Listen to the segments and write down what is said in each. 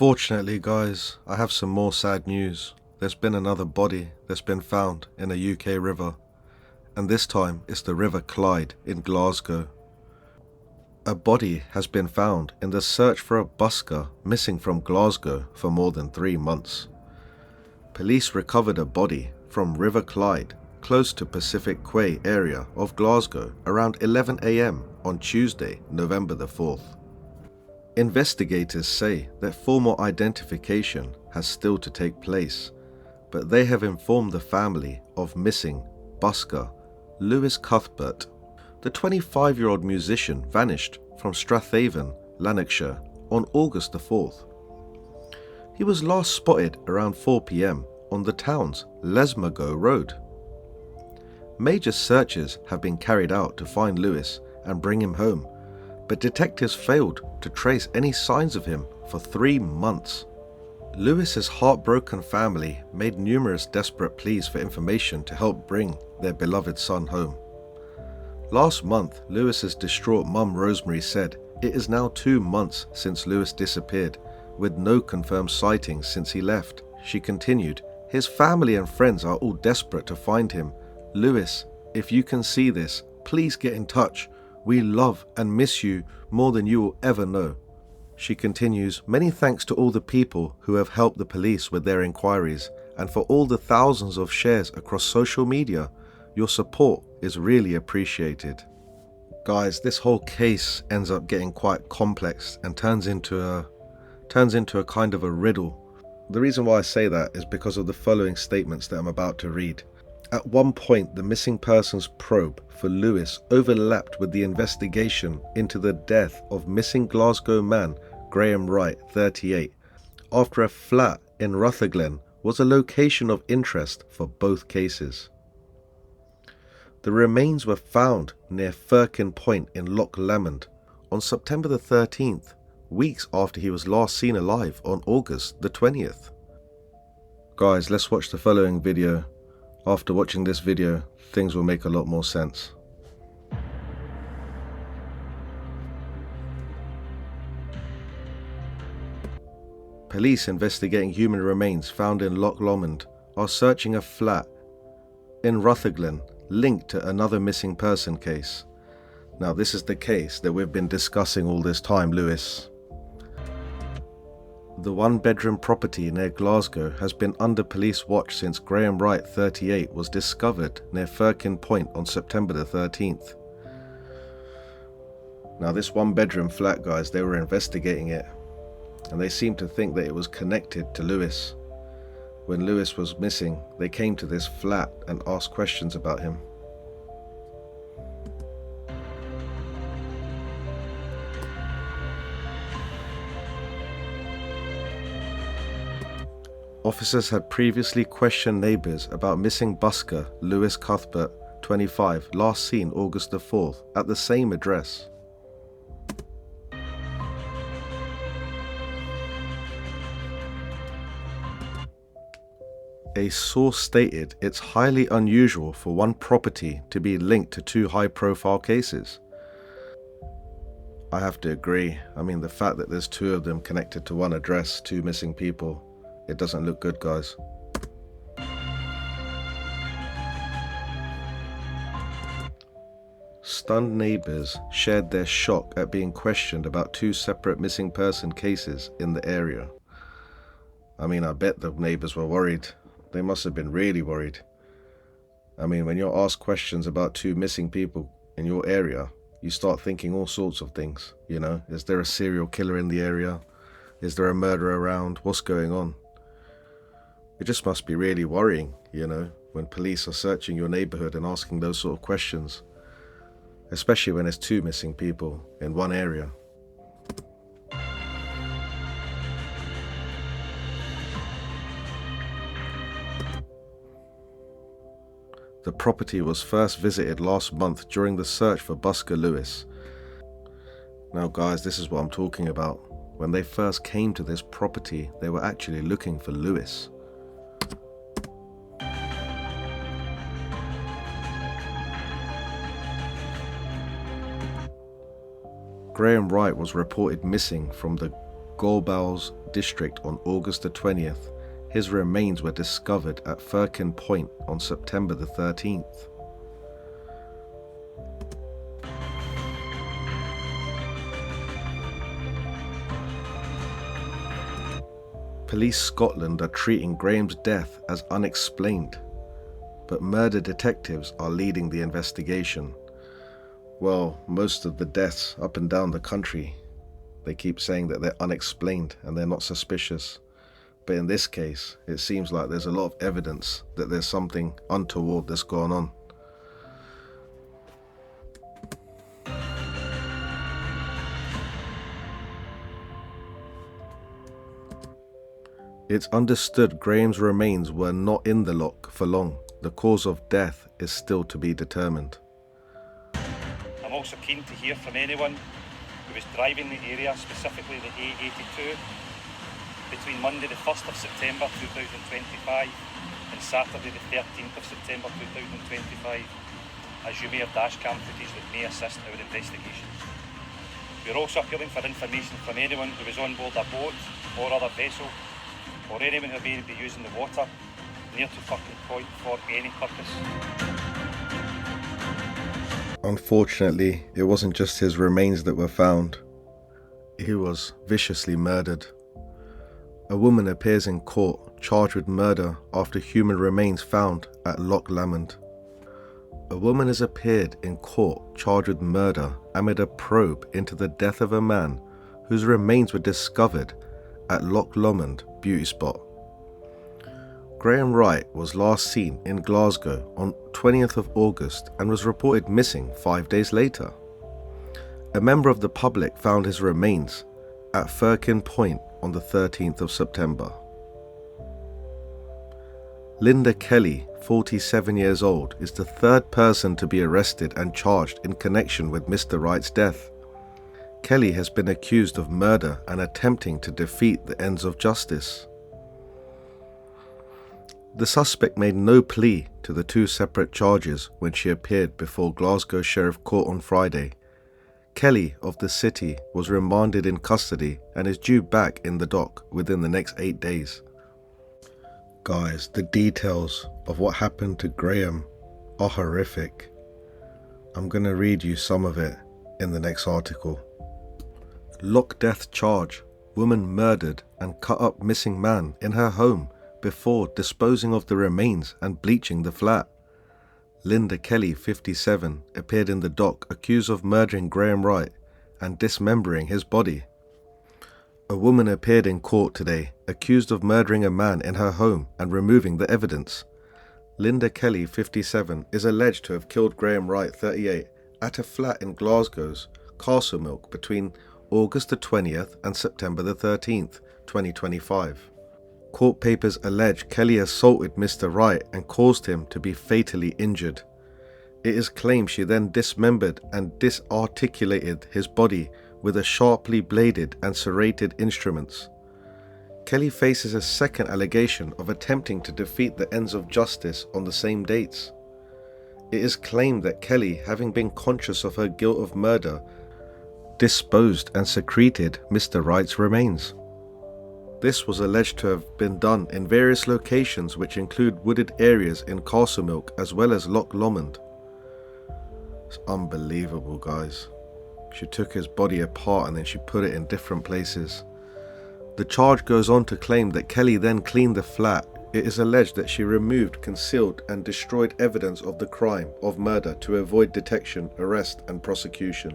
Unfortunately, guys, I have some more sad news. There's been another body that's been found in a UK river, and this time it's the River Clyde in Glasgow. A body has been found in the search for a busker missing from Glasgow for more than 3 months. Police recovered a body from River Clyde, close to Pacific Quay area of Glasgow, around 11 AM on Tuesday, November the 4th. Investigators say that formal identification has still to take place, but they have informed the family of missing busker Lewis Cuthbert. The 25-year-old musician vanished from Strathaven, Lanarkshire on August the 4th. He was last spotted around 4 PM on the town's Lesmago Road. Major searches have been carried out to find Lewis and bring him home, but detectives failed to trace any signs of him for 3 months. Lewis's heartbroken family made numerous desperate pleas for information to help bring their beloved son home. Last month, Lewis's distraught mum Rosemary said it is now 2 months since Lewis disappeared, with no confirmed sightings since he left. She continued, "His family and friends are all desperate to find him. Lewis, if you can see this, please get in touch. We love and miss you more than you will ever know." She continues, "Many thanks to all the people who have helped the police with their inquiries and for all the thousands of shares across social media. Your support is really appreciated." Guys, this whole case ends up getting quite complex and turns into a kind of a riddle. The reason why I say that is because of the following statements that I'm about to read. At one point, the missing persons probe for Lewis overlapped with the investigation into the death of missing Glasgow man Graham Wright, 38, after a flat in Rutherglen was a location of interest for both cases. The remains were found near Firkin Point in Loch Lomond on September the 13th, weeks after he was last seen alive on August the 20th. Guys, let's watch the following video. After watching this video, things will make a lot more sense. Police investigating human remains found in Loch Lomond are searching a flat in Rutherglen linked to another missing person case. Now, this is the case that we've been discussing all this time, Lewis. The one-bedroom property near Glasgow has been under police watch since Graham Wright, 38, was discovered near Firkin Point on September the 13th. Now, this one-bedroom flat, guys, they were investigating it, and they seemed to think that it was connected to Lewis. When Lewis was missing, they came to this flat and asked questions about him. Officers had previously questioned neighbours about missing busker Lewis Cuthbert, 25, last seen August the 4th at the same address. A source stated it's highly unusual for one property to be linked to 2 high-profile cases. I have to agree. I mean, the fact that there's 2 of them connected to one address, 2 missing people, it doesn't look good, guys. Stunned neighbours shared their shock at being questioned about 2 separate missing person cases in the area. I mean, I bet the neighbours were worried. They must have been really worried. I mean, when you're asked questions about 2 missing people in your area, you start thinking all sorts of things, you know? Is there a serial killer in the area? Is there a murder around? What's going on? It just must be really worrying, you know, when police are searching your neighbourhood and asking those sort of questions, especially when there's 2 missing people in one area. The property was first visited last month during the search for busker Lewis. Now, guys, this is what I'm talking about. When they first came to this property, they were actually looking for Lewis. Graham Wright was reported missing from the Gorbals district on August the 20th, his remains were discovered at Firkin Point on September the 13th. Police Scotland are treating Graham's death as unexplained, but murder detectives are leading the investigation. Well, most of the deaths up and down the country, they keep saying that they're unexplained and they're not suspicious. But in this case, it seems like there's a lot of evidence that there's something untoward that's going on. It's understood Graham's remains were not in the loch for long. The cause of death is still to be determined. I'm also keen to hear from anyone who was driving the area, specifically the A82, between Monday the 1st of September 2025 and Saturday the 13th of September 2025, as you may have dashcam footage that may assist our investigations. We're also appealing for information from anyone who was on board a boat or other vessel, or anyone who may be using the water near to Firkin Point for any purpose. Unfortunately, it wasn't just his remains that were found. He was viciously murdered. A woman appears in court charged with murder after human remains found at Loch Lomond. A woman has appeared in court charged with murder amid a probe into the death of a man whose remains were discovered at Loch Lomond beauty spot. Graham Wright was last seen in Glasgow on 20th of August and was reported missing 5 days later. A member of the public found his remains at Firkin Point on the 13th of September. Linda Kelly, 47 years old, is the third person to be arrested and charged in connection with Mr. Wright's death. Kelly has been accused of murder and attempting to defeat the ends of justice. The suspect made no plea to the two separate charges when she appeared before Glasgow Sheriff Court on Friday. Kelly of the city was remanded in custody and is due back in the dock within the next 8 days. Guys, the details of what happened to Graham are horrific. I'm going to read you some of it in the next article. Loch death charge. Woman murdered and cut up missing man in her home before disposing of the remains and bleaching the flat. Linda Kelly, 57, appeared in the dock accused of murdering Graham Wright and dismembering his body. A woman appeared in court today accused of murdering a man in her home and removing the evidence. Linda Kelly, 57, is alleged to have killed Graham Wright, 38, at a flat in Glasgow's Castlemilk between August the 20th and September the 13th, 2025. Court papers allege Kelly assaulted Mr. Wright and caused him to be fatally injured. It is claimed she then dismembered and disarticulated his body with a sharply bladed and serrated instruments. Kelly faces a second allegation of attempting to defeat the ends of justice on the same dates. It is claimed that Kelly, having been conscious of her guilt of murder, disposed and secreted Mr. Wright's remains. This was alleged to have been done in various locations which include wooded areas in Castlemilk as well as Loch Lomond. It's unbelievable, guys. She took his body apart and then she put it in different places. The charge goes on to claim that Kelly then cleaned the flat. It is alleged that she removed, concealed and destroyed evidence of the crime of murder to avoid detection, arrest and prosecution.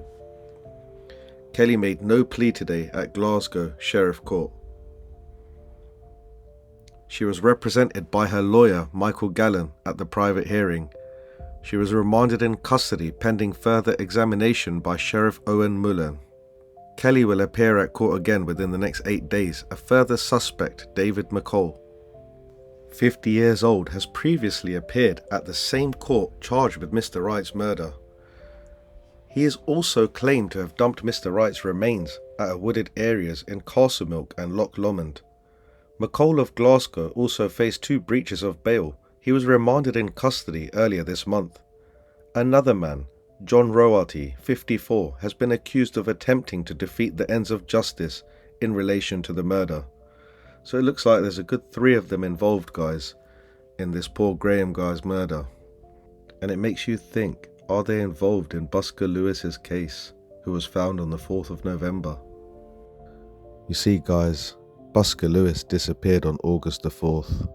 Kelly made no plea today at Glasgow Sheriff Court. She was represented by her lawyer Michael Gallen at the private hearing. She was remanded in custody pending further examination by Sheriff Owen Mullen. Kelly will appear at court again within the next 8 days. A further suspect, David McCall, 50 years old, has previously appeared at the same court charged with Mr. Wright's murder. He is also claimed to have dumped Mr. Wright's remains at wooded areas in Castlemilk and Loch Lomond. McCall of Glasgow also faced 2 breaches of bail. He was remanded in custody earlier this month. Another man, John Roarty, 54, has been accused of attempting to defeat the ends of justice in relation to the murder. So it looks like there's a good 3 of them involved, guys, in this poor Graham guy's murder. And it makes you think, are they involved in Busker Lewis's case, who was found on the 4th of November? You see, guys, Busker Lewis disappeared on August the 4th,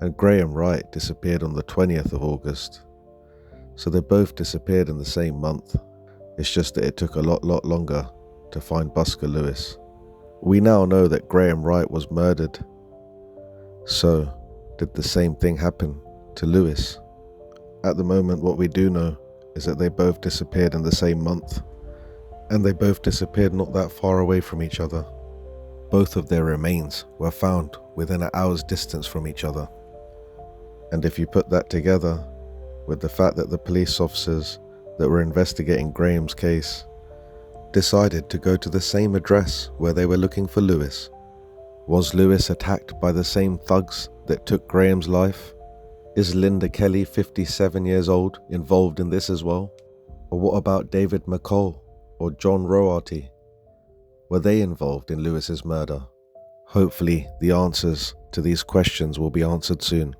and Graham Wright disappeared on the 20th of August. So they both disappeared in the same month. It's just that it took a lot longer to find Busker Lewis. We now know that Graham Wright was murdered. So, did the same thing happen to Lewis? At the moment, what we do know is that they both disappeared in the same month, and they both disappeared not that far away from each other. Both of their remains were found within an hour's distance from each other. And if you put that together with the fact that the police officers that were investigating Graham's case decided to go to the same address where they were looking for Lewis, was Lewis attacked by the same thugs that took Graham's life? Is Linda Kelly, 57 years old, involved in this as well? Or what about David McCall or John Roarty? Were they involved in Lewis's murder? Hopefully the answers to these questions will be answered soon.